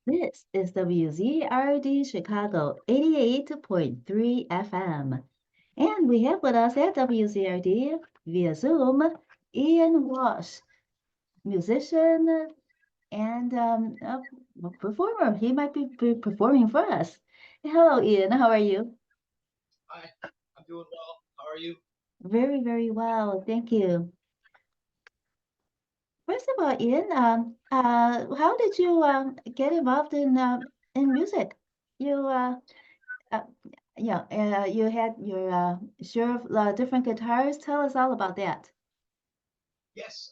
This is WZRD Chicago 88.3 FM. And we have with us at WZRD via Zoom Ian Walsh, musician and a performer. He might be performing for us. Hello, Ian. How are you? Hi, I'm doing well. How are you? Very, very well. Thank you. First of all, Ian, how did you get involved in music? You Uh, yeah, you had your share of different guitars. Tell us all about that. Yes.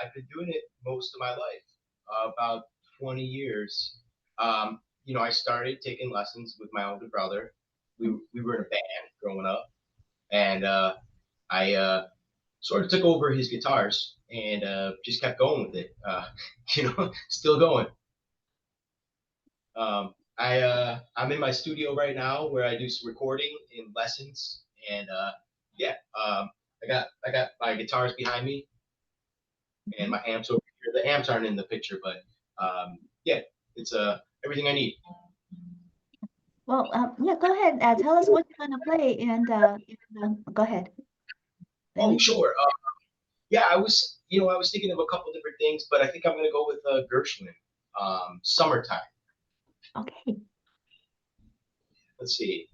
I've been doing it most of my life, about 20 years. I started taking lessons with my older brother. We were in a band growing up, and I sort of took over his guitars and just kept going with it. Still going. I'm in my studio right now where I do some recording and lessons, and yeah, I got my guitars behind me and Mhm. my amps over here. The amps aren't in the picture, but yeah, it's everything I need. Well, yeah, go ahead. Tell us what you're gonna play, and go ahead. Let Oh, me see. sure. Yeah, I was thinking of a couple different things, but I think I'm gonna go with Gershwin. Summertime. Okay. Let's see.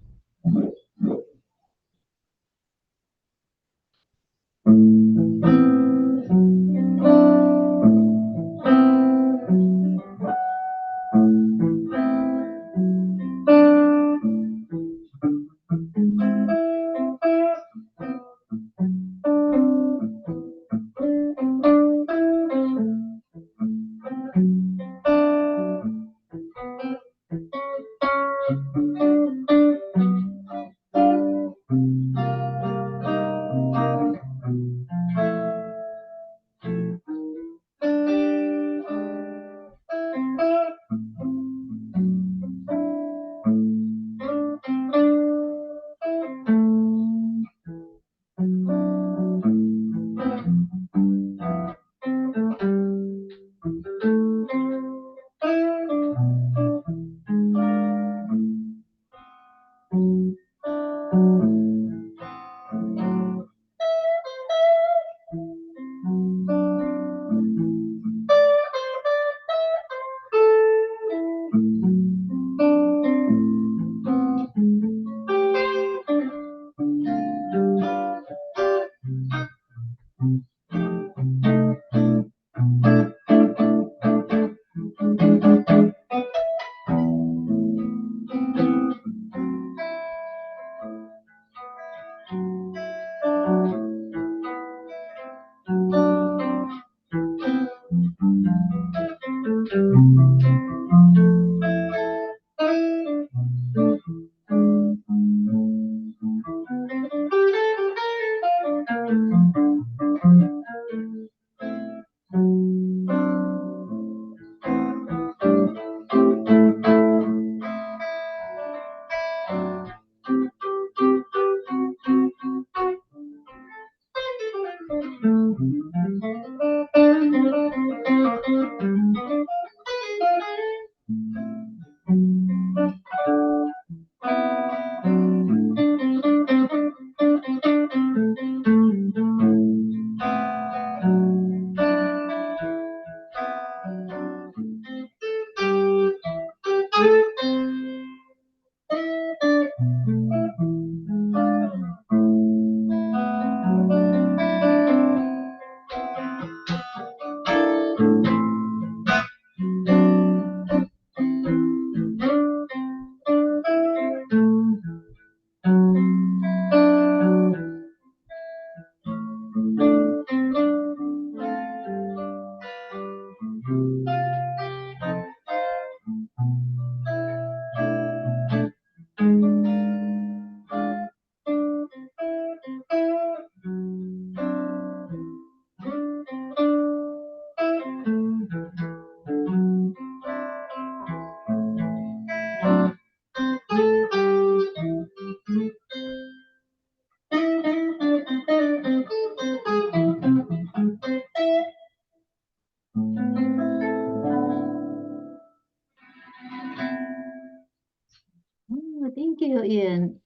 you, Ian.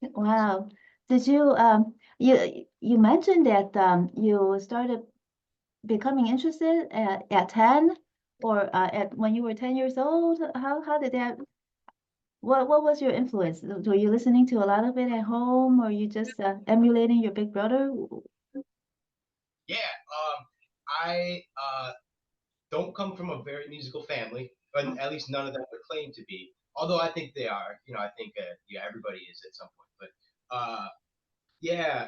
Wow. Did you you mentioned that you started becoming interested at 10 or at when you were 10 years old? How did that what was your influence? Were you listening to a lot of it at home or you just emulating your big brother? Yeah, I don't come from a very musical family, but at least none of them would claim to be. Although I think they are. I think yeah, everybody is at some point. But yeah,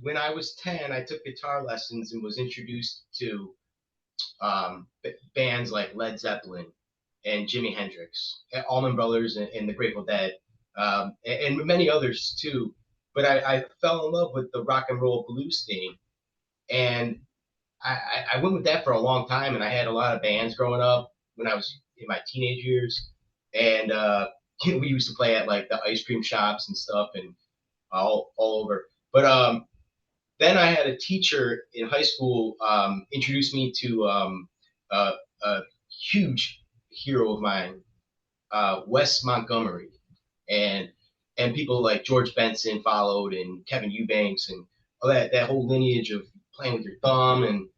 when I was 10, I took guitar lessons and was introduced to bands like Led Zeppelin and Jimi Hendrix, and Allman Brothers, and the Grateful Dead, and many others too. But I fell in love with the rock and roll blues theme, and I went with that for a long time, and I had a lot of bands growing up when I was in my teenage years, and we used to play at like the ice cream shops and stuff, and all over. But then I had a teacher in high school introduce me to a huge hero of mine, Wes Montgomery, and people like George Benson followed, and Kevin Eubanks, and all that whole lineage of playing with your thumb and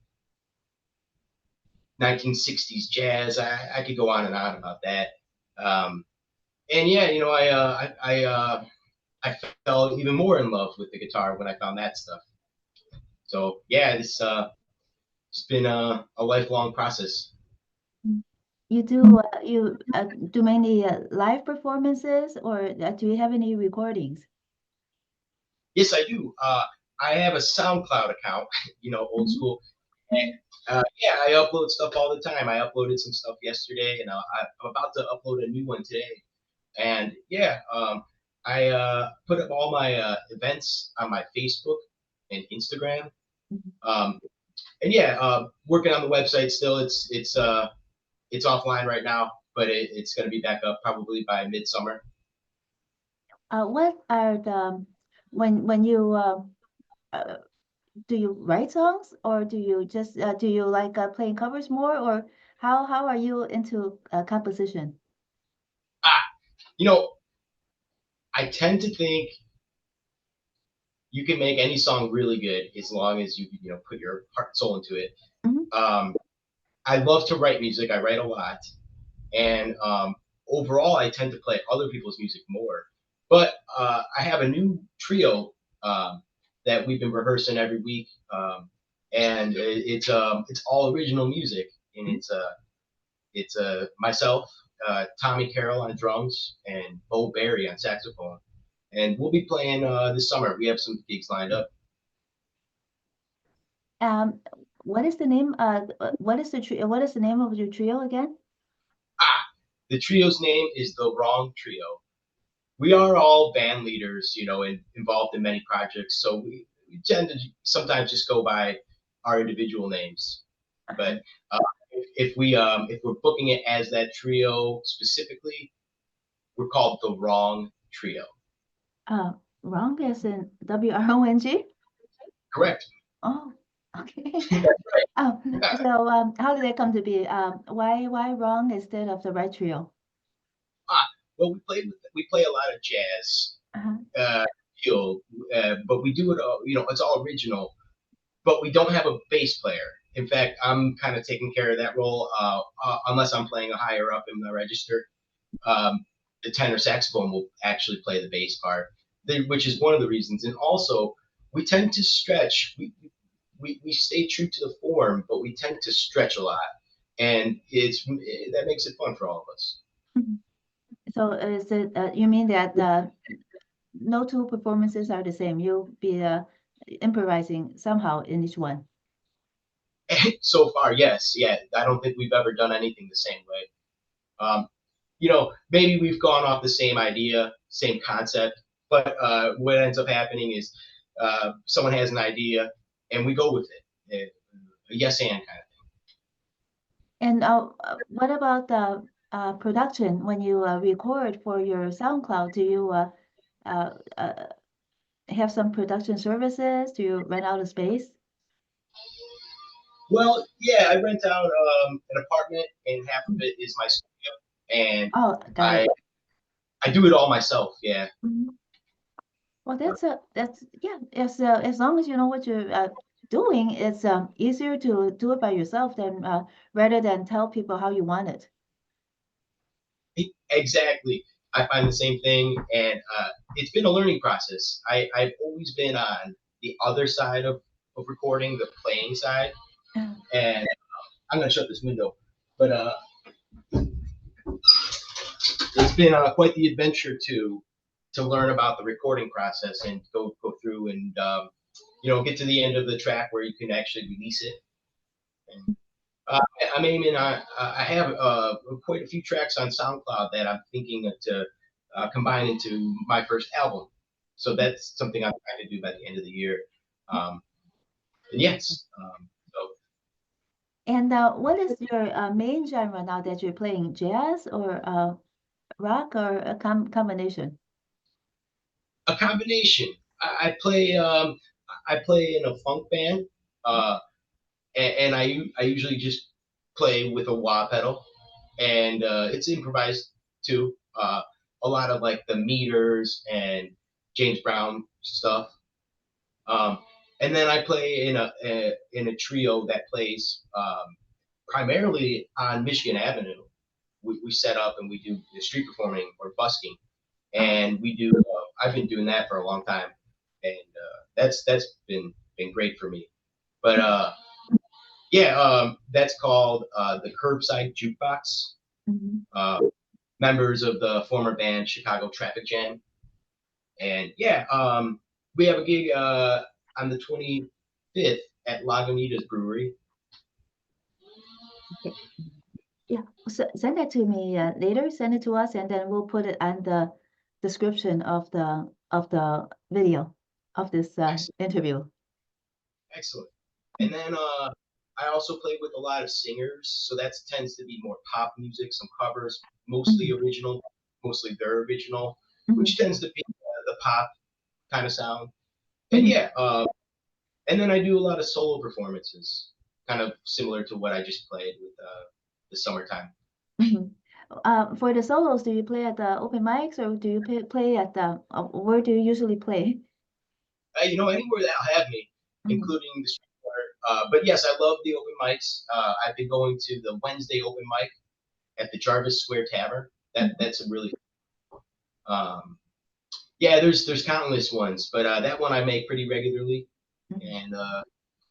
1960s jazz. I could go on and on about that. Um, and yeah, I fell even more in love with the guitar when I found that stuff. So yeah, it's been a lifelong process. You do mainly live performances or do you have any recordings? Yes, I do. I have a SoundCloud account, old Mhm. school. And yeah, I upload stuff all the time. I uploaded some stuff yesterday, and I'm about to upload a new one today. And yeah, I put up all my events on my Facebook and Instagram. Mhm. Um, and yeah, working on the website still. It's offline right now, but it's going to be back up probably by midsummer. What are the when you uh, do you write songs or do you just do you like playing covers more or how are you into composition? Ah, you know, I tend to think you can make any song really good as long as you put your heart and soul into it. Mhm. Um, I love to write music. I write a lot, and overall, I tend to play other people's music more. But I have a new trio that we've been rehearsing every week, and it's all original music, and it's myself, Tommy Carroll on drums, and Bo Berry on saxophone, and we'll be playing this summer. We have some gigs lined up. Um, what is the name? What is the name of your trio again? Ah, the trio's name is the Wrong Trio. We are all band leaders, and involved in many projects, so we tend to sometimes just go by our individual names. Uh-huh. But if we're booking it as that trio specifically, we're called the Wrong Trio. Uh, Wrong as in WRONG? Correct. Oh, okay. That's right. Oh, so how did that come to be? Why wrong instead of the right trio? Ah, well, we play a lot of jazz, Uh-huh. uh, but we do it all. It's all original, but we don't have a bass player. In fact, I'm kind of taking care of that role, unless I'm playing a higher up in the register. Um, the tenor saxophone will actually play the bass part, which is one of the reasons. And also, we tend to stretch. We stay true to the form, but we tend to stretch a lot, and that makes it fun for all of us. Mhm. So is it you mean that no two performances are the same? You'll be improvising somehow in each one. So far, yes, yeah. I don't think we've ever done anything the same way. Um, maybe we've gone off the same idea, same concept, but what ends up happening is someone has an idea and we go with it. A yes and kind of And what about the production when you record for your SoundCloud? Do you uh, uh, have some production services? Do you rent out a space? Well, yeah, I rent out an apartment, and half of it is my studio, and Oh, got I it. I do it all myself. Yeah. Mhm. Well, that's yeah. As long as you know what you're doing, it's easier to do it by yourself than rather than tell people how you want it. Exactly. I find the same thing, and it's been a learning process. I've always been on the other side of recording, the playing side, Uh, and I'm gonna shut this window. But it's been quite the adventure to learn about the recording process and go through and get to the end of the track where you can actually release it. And, I'm aiming on. I have quite a few tracks on SoundCloud that I'm thinking to combine into my first album. So that's something I'm trying to do by the end of the year. And yes, so and what is your main genre now that you're playing? Jazz or rock or a combination? a combination. I play in a funk band, uh, and I usually just play with a wah pedal, and it's improvised too. A lot of like the meters and James Brown stuff. Um, and then I play in a trio that plays primarily on Michigan Avenue. We set up and we do the street performing or busking, Oh, and we do. I've been doing that for a long time, and that's been great for me. But yeah, that's called the Curbside Jukebox. mhm. Uh, Members of the former band Chicago Traffic Jam, and yeah, we have a gig on the 25th at Lagunitas Brewery. Okay. Yeah, send that to me later. Send it to us, and then we'll put it on the description of the video of this Excellent, interview. excellent. And then I also play with a lot of singers, so that tends to be more pop music, some covers, mostly Mhm, original, mostly their original, mhm, which tends to be the pop kind of sound. And mhm, yeah, and then I do a lot of solo performances, kind of similar to what I just played with the summertime. mhm. For the solos, do you play at the open mics or do you play at the where do you usually play? Anywhere that'll have me, Mhm, including the street corner. But yes, I love the open mics. I've been going to the Wednesday open mic at the Jarvis Square Tavern. mhm, That's a really um, yeah. There's countless ones, but that one I make pretty regularly, mhm. and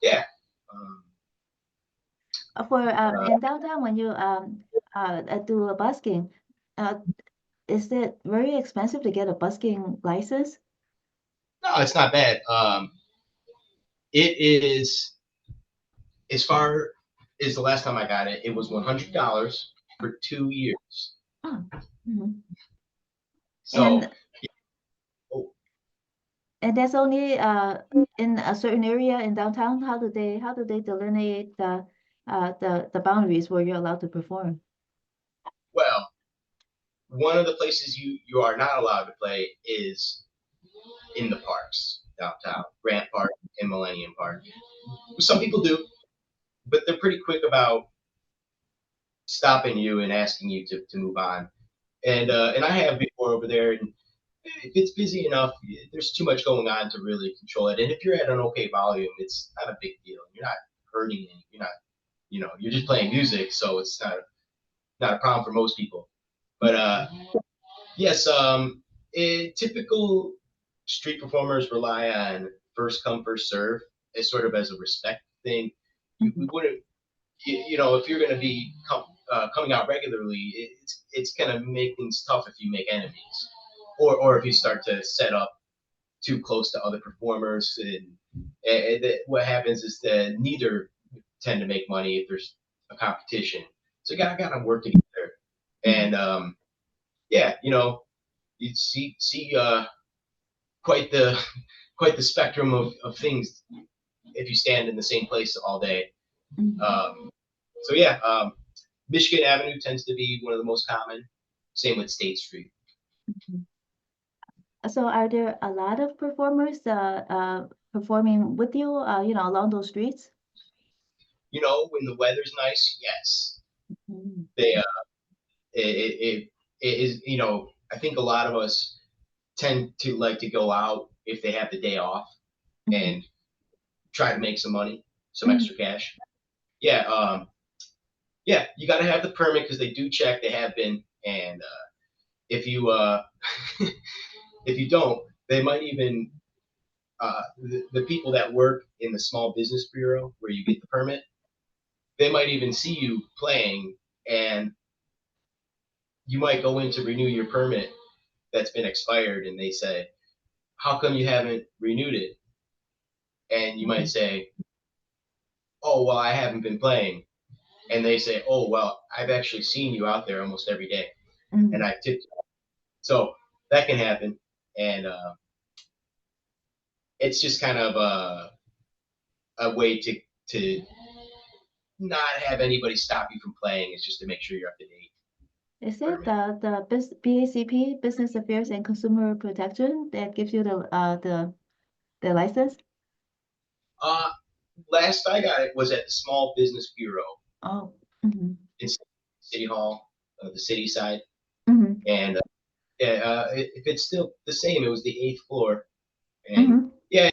yeah. Um, For uh, in downtown when you do a busking, uh, is it very expensive to get a busking license? no, it's not bad. It is as far as the last time I got it. It was $100 for 2 years. Oh, mhm. So And oh, and that's only in a certain area in downtown. How do they delineate the boundaries where you're allowed to perform? well, one of the places you are not allowed to play is in the parks downtown, Grant Park and Millennium Park. Some people do, but they're pretty quick about stopping you and asking you to move on. And I have before over there, and if it's busy enough, there's too much going on to really control it. And if you're at an okay volume, it's not a big deal. You're not hurting it. You're not, you're just playing music, so it's not a problem for most people. But yes, typical street performers rely on first come first serve as sort of as a respect thing. We Mhm, wouldn't, if you're going to be coming out regularly, it's going to make things tough if you make enemies, or if you start to set up too close to other performers. And what happens is that neither tend to make money if there's a competition. So you got to work together. mhm, And yeah, you see quite the quite the spectrum of things if you stand in the same place all day. mhm, So yeah, Michigan Avenue tends to be one of the most common. Same with State Street. mhm. So are there a lot of performers performing with you, along those streets? When the weather's nice, yes, Mhm, they it is. I think a lot of us tend to like to go out if they have the day off Mhm. and try to make some money, some Mhm. extra cash. Yeah, yeah, you got to have the permit because they do check. They have been, and if you if you don't, they might even the people that work in the small business bureau where you get the permit, they might even see you playing, and you might go in to renew your permit that's been expired, and they say, "How come you haven't renewed it?" And you might Mhm. say, "Oh, well, I haven't been playing." And they say, "Oh, well, I've actually seen you out there almost every day, and Mhm. I tipped you." So that can happen, and it's just kind of a way to not have anybody stop you from playing. It's just to make sure you're up to date. Is it Permit. the BACP, Business Affairs and Consumer Protection, that gives you the license? Uh, Last I got it was at the Small Business Bureau Oh. Mhm. in City Hall, the city side, Mhm. and yeah, if it's still the same, it was the eighth floor, and Mhm. yeah,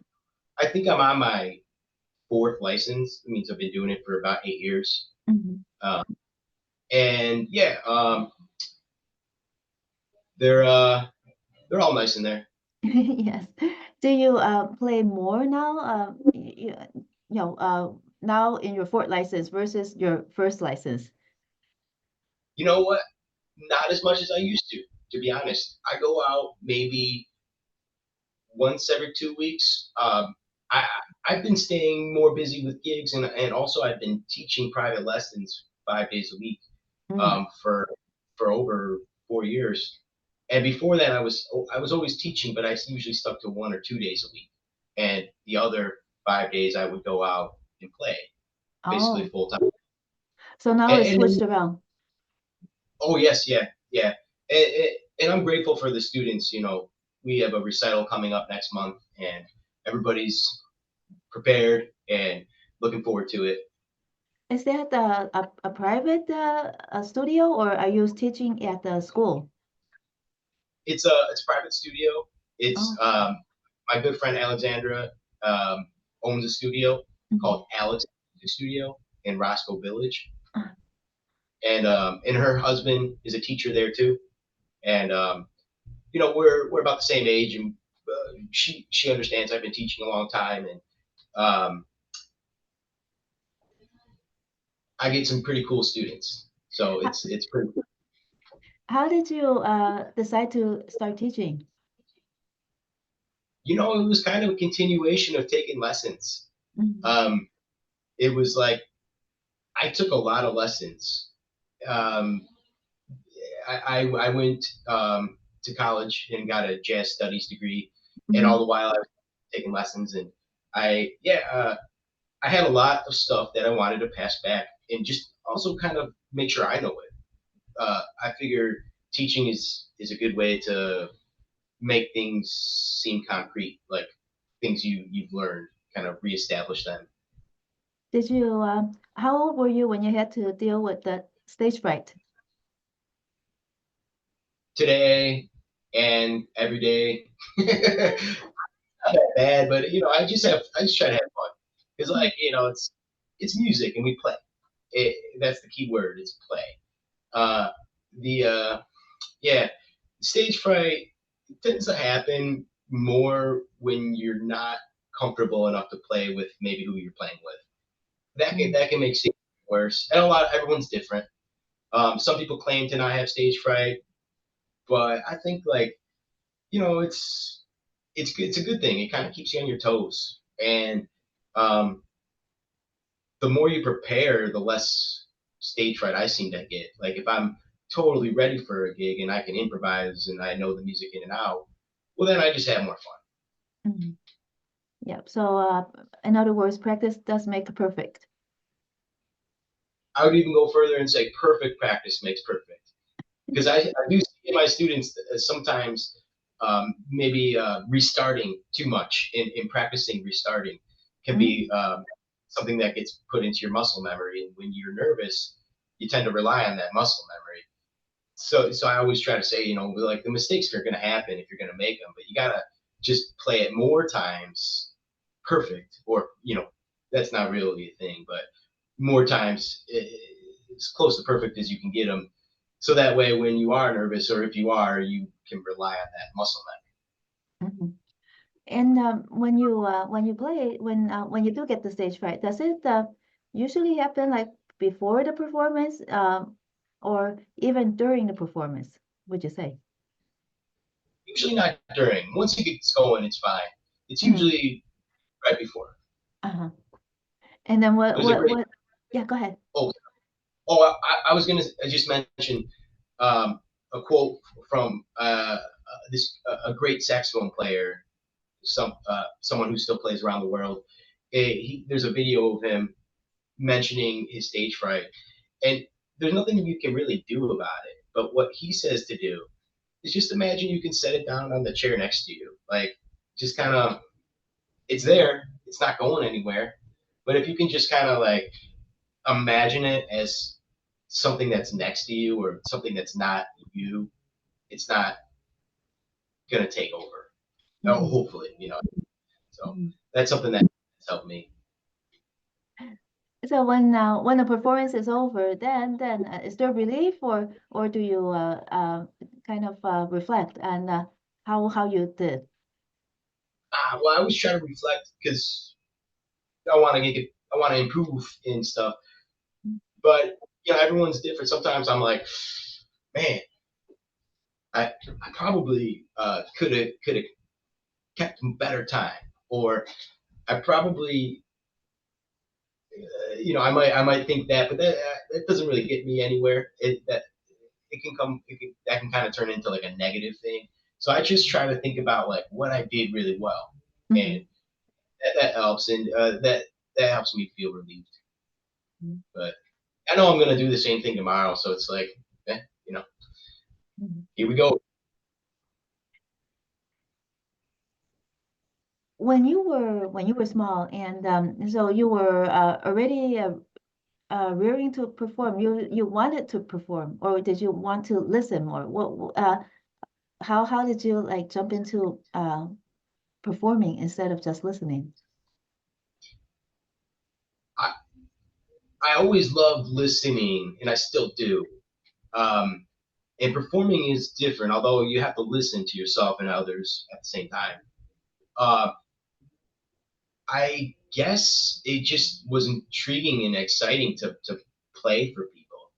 I think I'm on my fourth license. It means I've been doing it for about 8 years. Mhm. Uh, and yeah, they're uh, they're all nice in there. Yes. Do you play more now? Now in your fourth license versus your first license? You know what? Not as much as I used to be honest. I go out maybe once every 2 weeks. I I've been staying more busy with gigs, and also I've been teaching private lessons 5 days a week Mm. for over 4 years. And before that, I was always teaching, but I usually stuck to 1 or 2 days a week, and the other 5 days I would go out and play, basically Oh, full time. so now it's And switched around. oh yes, yeah, yeah, and I'm grateful for the students. We have a recital coming up next month, and everybody's prepared and looking forward to it. Is that a private a studio, or are you teaching at the school? It's a private studio. It's Oh. my good friend Alexandra um, owns a studio Mhm. called Alex Studio in Roscoe Village, Uh, and her husband is a teacher there too. And we're about the same age, and she understands I've been teaching a long time, and um, I get some pretty cool students. So How, it's pretty cool. how did you decide to start teaching? It was kind of a continuation of taking lessons. Mhm. Um, it was like I took a lot of lessons. Um, I went to college and got a jazz studies degree, and all Mhm. the while I was taking lessons, and I had a lot of stuff that I wanted to pass back, and just also kind of make sure I know it. I figure teaching is a good way to make things seem concrete, like things you've learned, kind of reestablish them. Did you how old were you when you had to deal with the stage fright? Today and every day, not that bad, but I just try to have fun. It's Mhm. like it's music and we play. That's the key word. It's play. Uh, the Yeah, stage fright tends to happen more when you're not comfortable enough to play with maybe who you're playing with. Mm. That can make it worse. And everyone's different. Some people claim to not have stage fright, but I think like it's good. It's a good thing. It kind of keeps you on your toes, and um, the more you prepare, the less stage fright I seem to get. Like if I'm totally ready for a gig and I can improvise and I know the music in and out, well then I just have more fun. Mhm. Yep. So in other words, practice does make perfect. I would even go further and say perfect practice makes perfect because I do see my students sometimes maybe restarting too much in practicing restarting can be Mm. something that gets put into your muscle memory. And when you're nervous, you tend to rely on that muscle memory. so I always try to say, like the mistakes are going to happen if you're going to make them, but you got to just play it more times perfect, or that's not really a thing, but more times as close to perfect as you can get them, so that way when you are nervous, or if you are, you can rely on that muscle Mhm. And when you play when you do get the stage fright, does it usually happen like before the performance or even during the performance, would you say? usually not during. Once it gets going, it's fine. It's Mm. usually right before. Uh-huh. And then There's a great what yeah, go ahead. oh oh I was gonna I just mentioned a quote from this a great saxophone player, someone who still plays around the world. There's a video of him mentioning his stage fright, and there's nothing you can really do about it. But what he says to do is just imagine you can set it down on the chair next to you, like just kind of it's there, it's not going anywhere. But if you can just kind of like imagine it as something that's next to you, or something that's not you, it's not gonna take over. Oh, Mhm. hopefully, So Mhm. that's something that's helped me. So when the performance is over, then is there relief or do you kind of reflect on how you did? Well, I always try to reflect because I want to I want to improve in stuff. But everyone's different. Sometimes I'm like, man, I probably could have kept better time, or I probably I might think that, but that doesn't really get me anywhere. That can kind of turn into like a negative thing. So I just try to think about like what I did really well, and Mhm. that helps, and that helps me feel relieved. Mhm. But I know I'm gonna do the same thing tomorrow, so it's like, eh, you know, Mhm. here we go. When you were small and so you were already rearing to perform, you wanted to perform, or did you want to listen more? How did you like jump into performing instead of just listening? I I always loved listening, and I still do. Um, and performing is different, although you have to listen to yourself and others at the same time. Uh, I guess it just was intriguing and exciting to play for people.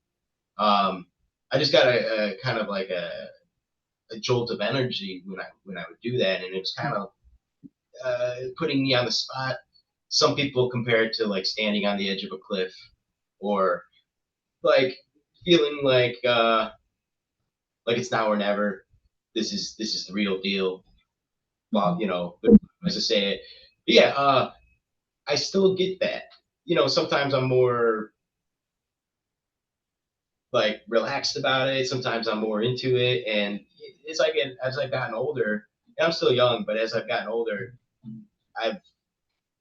Um, I just got a kind of like a jolt of energy when I would do that, and it was kind of putting me on the spot. Some people compare it to like standing on the edge of a cliff, or like feeling like it's now or never. This is the real deal. Well, Mhm. as I say it, but yeah. I still get that. Sometimes I'm more like relaxed about it. Sometimes I'm more into it, and as I've gotten older, and I'm still young, but as I've gotten older, I've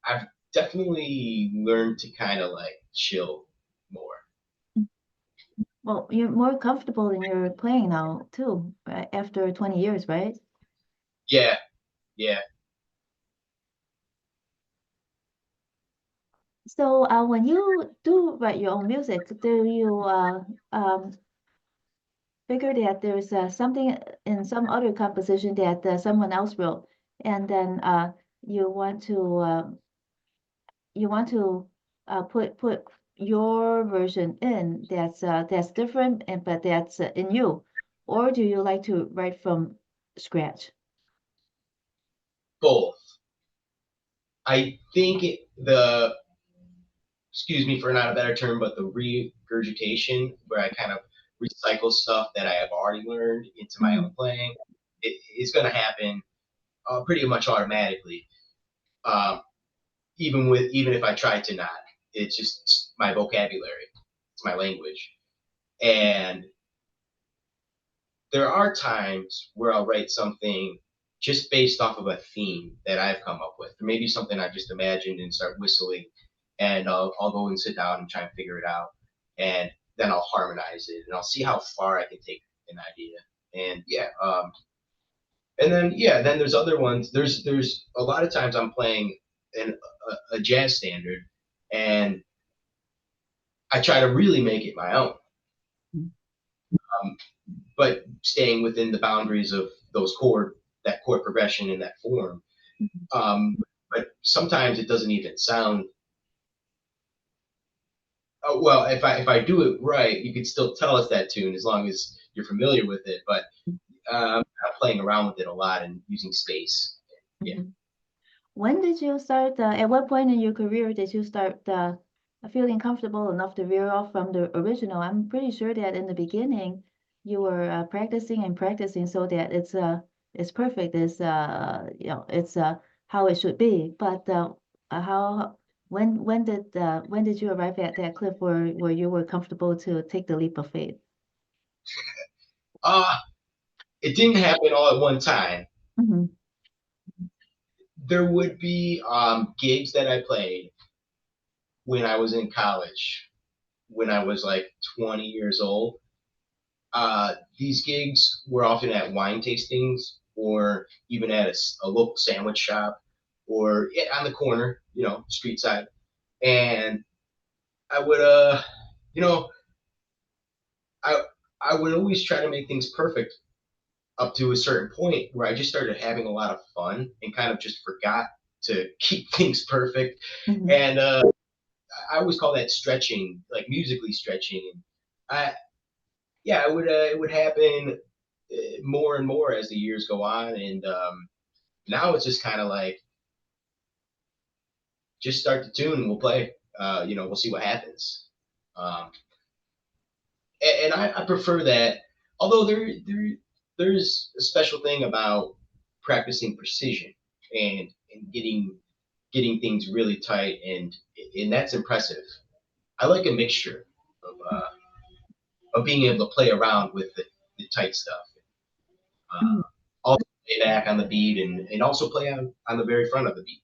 I've definitely learned to kind of like chill more. Well, you're more comfortable in your playing now too, right? After 20 years, right? Yeah, yeah. So when you do write your own music, do you figure that there's something in some other composition that someone else wrote, and then you want to you want to put your version in that's different and but that's in you, or do you like to write from scratch? Both. I think the excuse me for not a better term, but the regurgitation, where I kind of recycle stuff that I have already learned into my own Mhm. playing, it's going to happen pretty much automatically. Um, even if I try to not, it's just my vocabulary, it's my language, and there are times where I'll write something just based off of a theme that I've come up with, or maybe something I just imagined and start whistling, and I'll go and sit down and try and figure it out, and then I'll harmonize it, and I'll see how far I can take an idea. And then there's other ones. There's a lot of times I'm playing a jazz standard, and I try to really make it my own, um, but staying within the boundaries of that chord progression and that form. Um, but sometimes it doesn't even sound. Oh, well, if I do it right, you can still tell it's that tune as long as you're familiar with it. But I'm playing around with it a lot and using space. Yeah. When did you start, at what point in your career did you start feeling comfortable enough to veer off from the original? I'm pretty sure that in the beginning you were practicing and practicing so that it's perfect, it's how it should be. But how when did you arrive at that cliff where you were comfortable to take the leap of faith? Uh, it didn't happen all at one time. Hmm. There would be gigs that I played when I was in college, when I was like 20 years old. These gigs were often at wine tastings or even at a local sandwich shop or on the corner, street side. And I would, you know, I I would always try to make things perfect up to a certain point where I just started having a lot of fun and kind of just forgot to keep things perfect. Hmm. And I always call that stretching, like musically stretching. And I, yeah, it would happen more and more as the years go on. And now it's just kind of like, just start the tune and we'll play. We'll see what happens. Um, and I prefer that. Although there's a special thing about practicing precision and getting things really tight, and that's impressive. I like a mixture of being able to play around with the tight stuff. Hmm. Also play back on the beat and also play on the very front of the beat.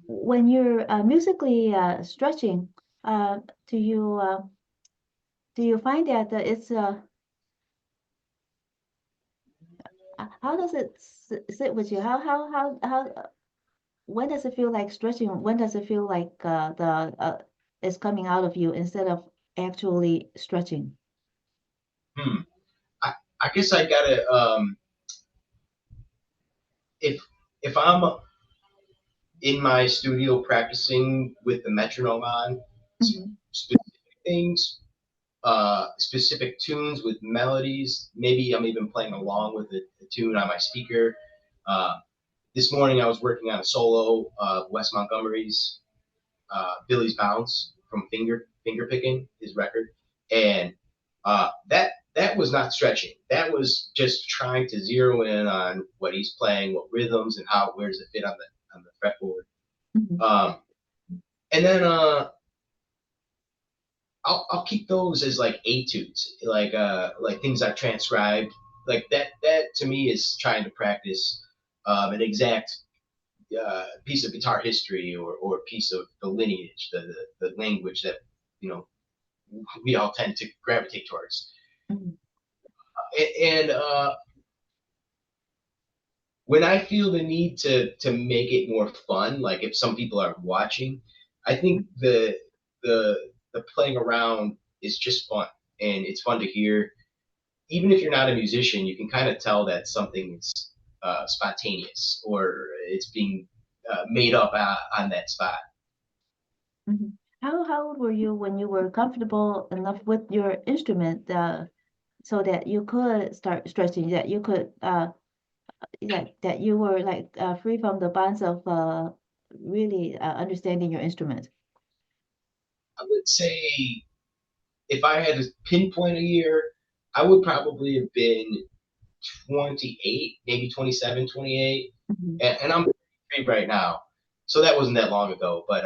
When you're musically stretching, uh, do you do you find that it's how does it sit with you? When does it feel like stretching? When does it feel like the is coming out of you instead of actually stretching? Hmm. I, I guess I gotta if if I'm in my studio practicing with the metronome on Hmm. specific things, specific tunes with melodies. Maybe I'm even playing along with a tune on my speaker. Uh, this morning I was working on a solo, Wes Montgomery's Billy's Bounce from Finger Picking, his record, and that was not stretching. That was just trying to zero in on what he's playing, what rhythms, and where does it fit on the fretboard. Hmm. Um, and then I'll keep those as like etudes, like things I've transcribed. Like that to me is trying to practice an exact piece of guitar history or piece of the lineage, the language that you know we all tend to gravitate towards. Hmm. And when I feel the need to make it more fun, like if some people are watching, I think the playing around is just fun, and it's fun to hear. Even if you're not a musician, you can kind of tell that something is spontaneous or it's being made up on that spot. Hmm. How old were you when you were comfortable enough with your instrument so that you could start stretching, that you could that you were like free from the bonds of really understanding your instrument? I would say if I had to pinpoint a year, I would probably have been 28, maybe 27, 28. Hmm. And I'm 33 right now. So that wasn't that long ago. But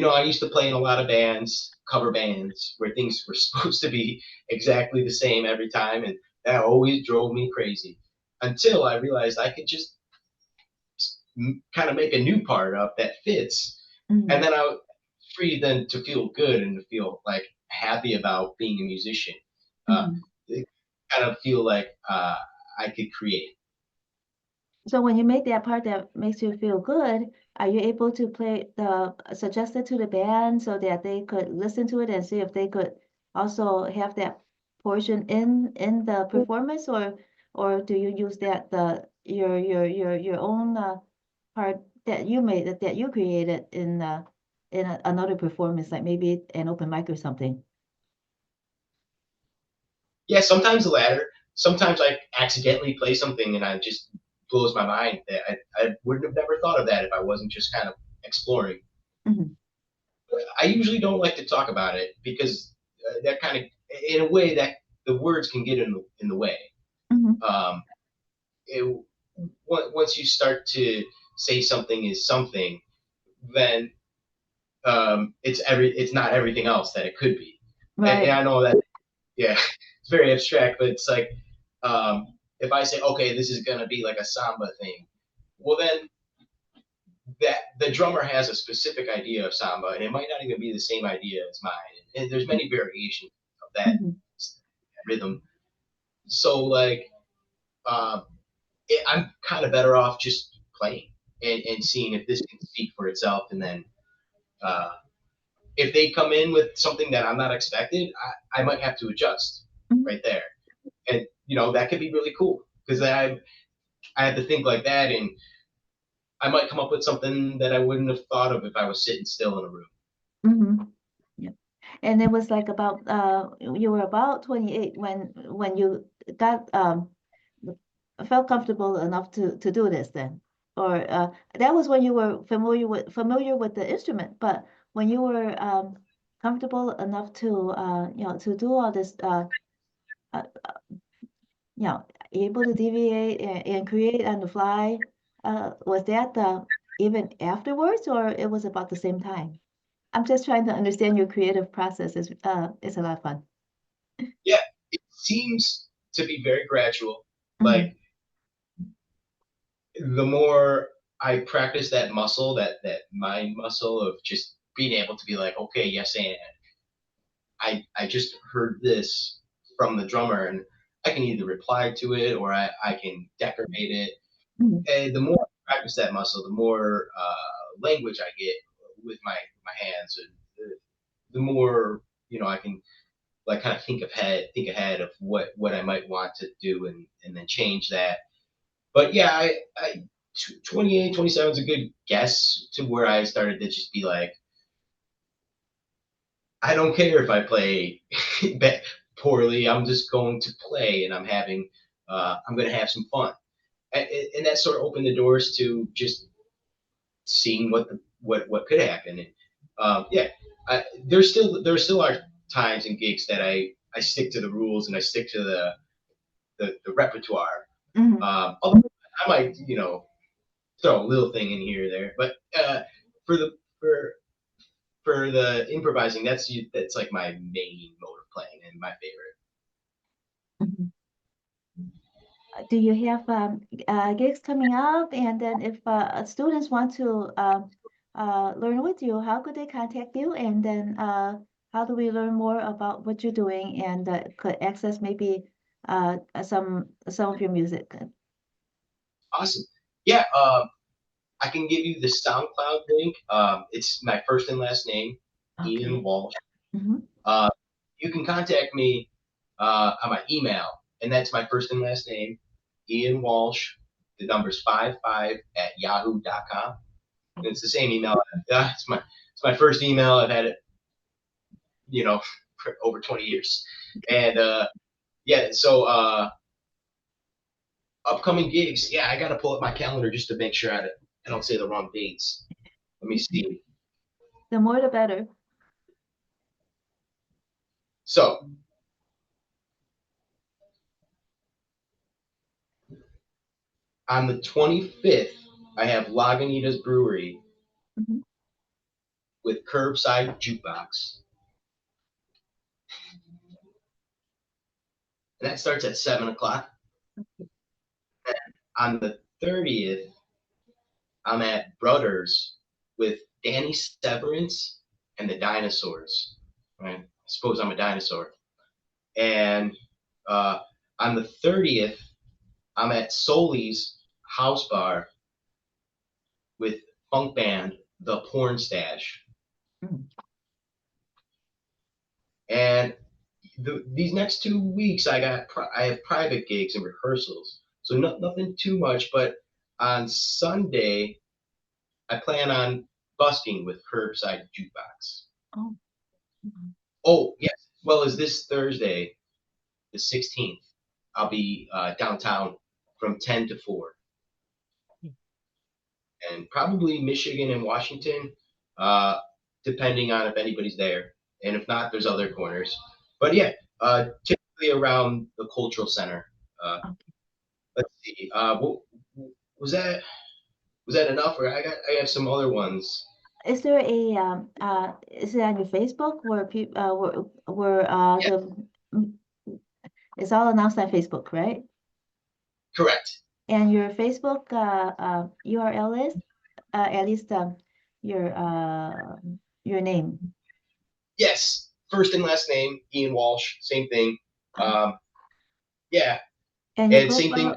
I used to play in a lot of bands, cover bands, where things were supposed to be exactly the same every time. And that always drove me crazy until I realized I could just kind of make a new part up that fits. And Hmm. then I free then to feel good and to feel like happy about being a musician. Uh, Mhm. it kind of feel like I could create. So when you make that part that makes you feel good, are you able to suggest it to the band so that they could listen to it and see if they could also have that portion in the performance, or do you use your own part that you made that you created in another performance, like maybe an open mic or something? Yeah, sometimes the latter. Sometimes I accidentally play something and I just blows my mind that I wouldn't have never thought of that if I wasn't just kind of exploring. Mhm. I usually don't like to talk about it because that kind of, in a way, that the words can get in the way. Mhm. Um, it, once you start to say something is something, then it's not everything else that it could be. And Right. I know that, yeah, it's very abstract, but it's like if I say, okay, this is gonna be like a samba thing, well then that the drummer has a specific idea of samba, and it might not even be the same idea as mine. And there's many variations of that Mhm. rhythm. So like, um, I'm kind of better off just playing and seeing if this can speak for itself, and then uh, if they come in with something that I'm not expected, I might have to adjust Mhm. right there, and that could be really cool because I had to think like that, and I might come up with something that I wouldn't have thought of if I was sitting still in a room. Mhm. Yeah. And it was like about you were about 28 when you got felt comfortable enough to do this then. Or that was when you were familiar with the instrument, but when you were comfortable enough to do all this uh, you know able to deviate and create on the fly, was that even afterwards, or it was about the same time? I'm just trying to understand your creative process. It's a lot of fun. Yeah, it seems to be very gradual. Like Mhm. the more I practice that muscle, that mind muscle of just being able to be like, okay, yes, and I just heard this from the drummer, and I can either reply to it or I can decorate it. Mhm. And the more I practice that muscle, the more language I get with my hands, and the more I can like kind of think ahead of what I might want to do, and then change that. But yeah, 28, 27 is a good guess to where I started to just be like, I don't care if I play poorly. I'm just going to play, and I'm going to have some fun, and that sort of opened the doors to just seeing what could happen. And yeah, there still are times and gigs that I stick to the rules and I stick to the repertoire. Mhm. Although I might throw a little thing in here or there, but for the for for the improvising, that's like my main mode of playing and my favorite. Mhm. Do you have gigs coming up? And then if students want to learn with you, how could they contact you? And then how do we learn more about what you're doing and could access maybe some of your music? Awesome. Yeah, I can give you the SoundCloud link. It's my first and last name, Ian Okay. Walsh. Hmm. Uh, you can contact me on my email, and that's my first and last name, Ian Walsh. The number's 55 at yahoo.com. And it's the same email. It's my first email. I've had it, for over 20 years. And yeah, so upcoming gigs. Yeah, I gotta pull up my calendar just to make sure I don't say the wrong dates. Let me see. The more the better. So on the 25th, I have Lagunitas Brewery Mhm. with curbside jukebox, and that starts at 7 o'clock. On the 30th, I'm at Brothers with Danny Severance and the dinosaurs. Right? I suppose I'm a dinosaur. And uh, on the 30th, I'm at Soli's house bar with funk band The Porn Stash. Mm. And these next 2 weeks, I have private gigs and rehearsals, so nothing too much. But on Sunday, I plan on busking with Curbside Jukebox. Oh. Mhm. Oh yes, as well as this Thursday, the 16th, I'll be downtown from 10 to 4, and probably Michigan and Washington, uh, depending on if anybody's there, and if not, there's other corners. But yeah, typically around the cultural center. Uh, Okay. let's see. Was that was that enough, or I have some other ones. Is there a is it on your Facebook where people where Yeah, mm, it's all announced on Facebook, right? correct. And your Facebook URL is at least your name. Yes, first and last name Ian Walsh, same thing. Oh. Um, yeah, And your and same thing.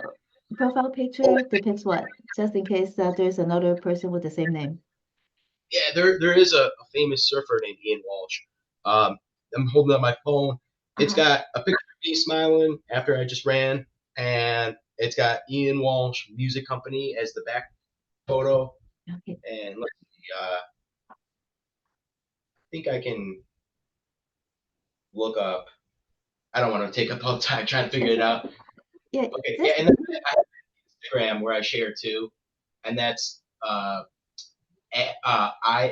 profile picture Oh, depicts what? Just in case there's another person with the same name. yeah, there is a famous surfer named Ian Walsh. I'm holding up my phone. It's Uh-huh. got a picture of me smiling after I just ran, and it's got Ian Walsh Music Company as the back photo. Okay. And let's see, I think I can look up. I don't want to take up all the time trying to figure It's it okay. out. Yeah, Okay, yeah, just and then I have Instagram where I share too, and that's I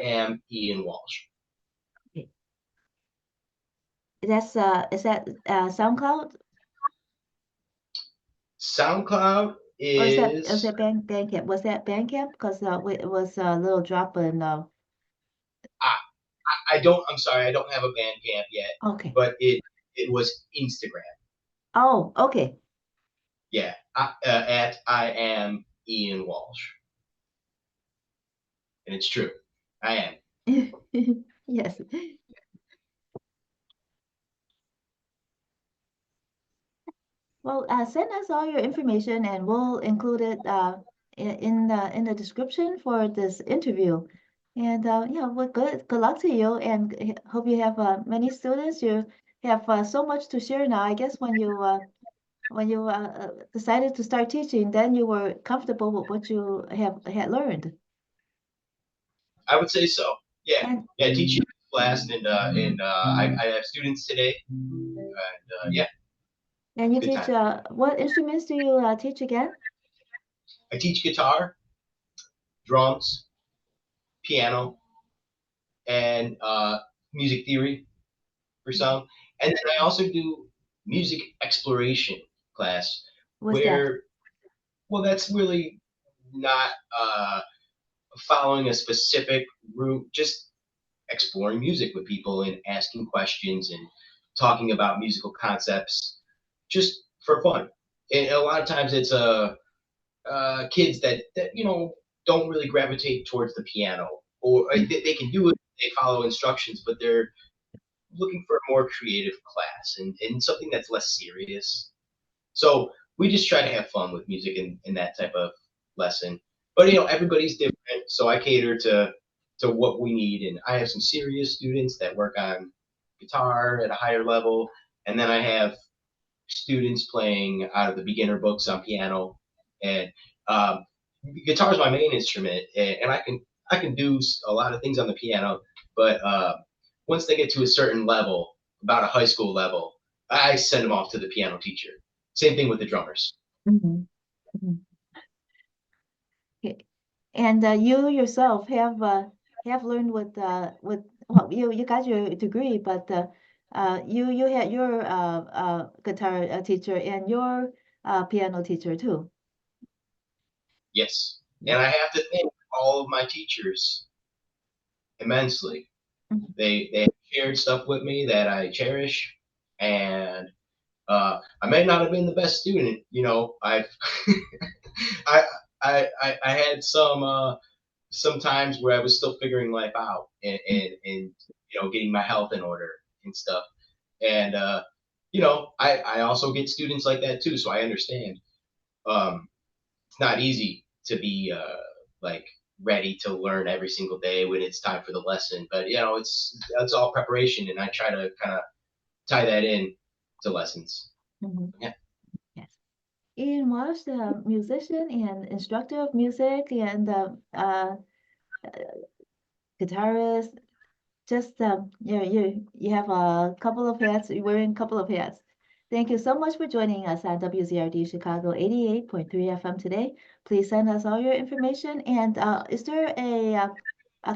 am Ian Walsh. okay. That's is that SoundCloud SoundCloud or is is that Bandcamp? Was that Bandcamp? Because it was a little drop in. I, I don't. I'm sorry, I don't have a Bandcamp yet, Okay. but it was Instagram. Oh, okay. Yeah, at I am Ian Walsh, and it's true. I am. Yes. Well, send us all your information and we'll include it in the description for this interview. And yeah, well, good luck to you and hope you have many students. You have so much to share now. I guess when you decided to start teaching, then you were comfortable with what you have had learned. I would say so. Yeah, And yeah. Teaching is a blast, and I have students today, and yeah, you good teach time. what instruments do you teach again? I teach guitar, drums, piano, and music theory for some. And then I also do music exploration class What's that? where, well, that's really not following a specific route, just exploring music with people and asking questions and talking about musical concepts just for fun. And a lot of times it's kids that don't really gravitate towards the piano, or they can do it, they follow instructions, but they're looking for a more creative class and something that's less serious. So we just try to have fun with music in that type of lesson. But everybody's different, so I cater to what we need. And I have some serious students that work on guitar at a higher level, and then I have students playing out of the beginner books on piano. And um, guitar is my main instrument, and I can do a lot of things on the piano. But once they get to a certain level, about a high school level, I send them off to the piano teacher. Same thing with the drummers. Mhm. Mhm. Okay. And you yourself have learned with well you got your degree, but you had your guitar teacher and your piano teacher too. Yes, Yeah. and I have to thank all of my teachers immensely. Mhm. They shared stuff with me that I cherish, and I may not have been the best student. I've I I had some times where I was still figuring life out and getting my health in order and stuff. And I also get students like that too, so I understand. It's not easy to be like ready to learn every single day when it's time for the lesson, but it's all preparation, and I try to kind of tie that in to lessons. Mhm. Yeah. Yes. Ian Walsh, the musician and instructor of music and guitarist. Just you have a couple of hats. You're wearing a couple of hats. Thank you so much for joining us on WZRD Chicago 88.3 FM today. Please send us all your information. And is there a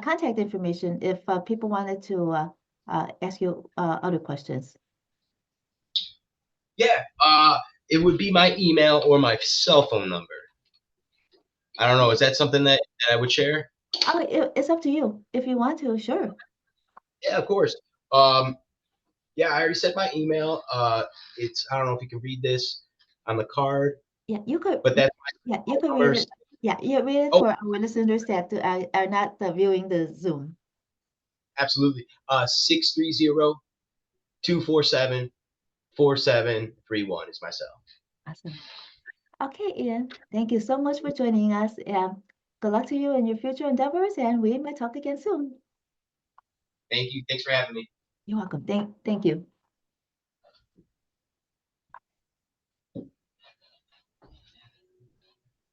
contact information if people wanted to ask you other questions? Yeah, it would be my email or my cell phone number. I don't know. Is that something that I would share? Oh, it's up to you. If you want to, sure. Yeah, of course. Um, yeah, I already said my email. I don't know if you can read this on the card, Yeah, you could. but that's Yeah, my you phone could read number. it. Yeah, you read it Oh, for our listeners that are not viewing the Zoom. absolutely. 630-247-4731 is my cell. Awesome. Okay, Ian, thank you so much for joining us. Good luck to you in your future endeavors, and we might talk again soon. Thank you. Thanks for having me. You're welcome. Thank you.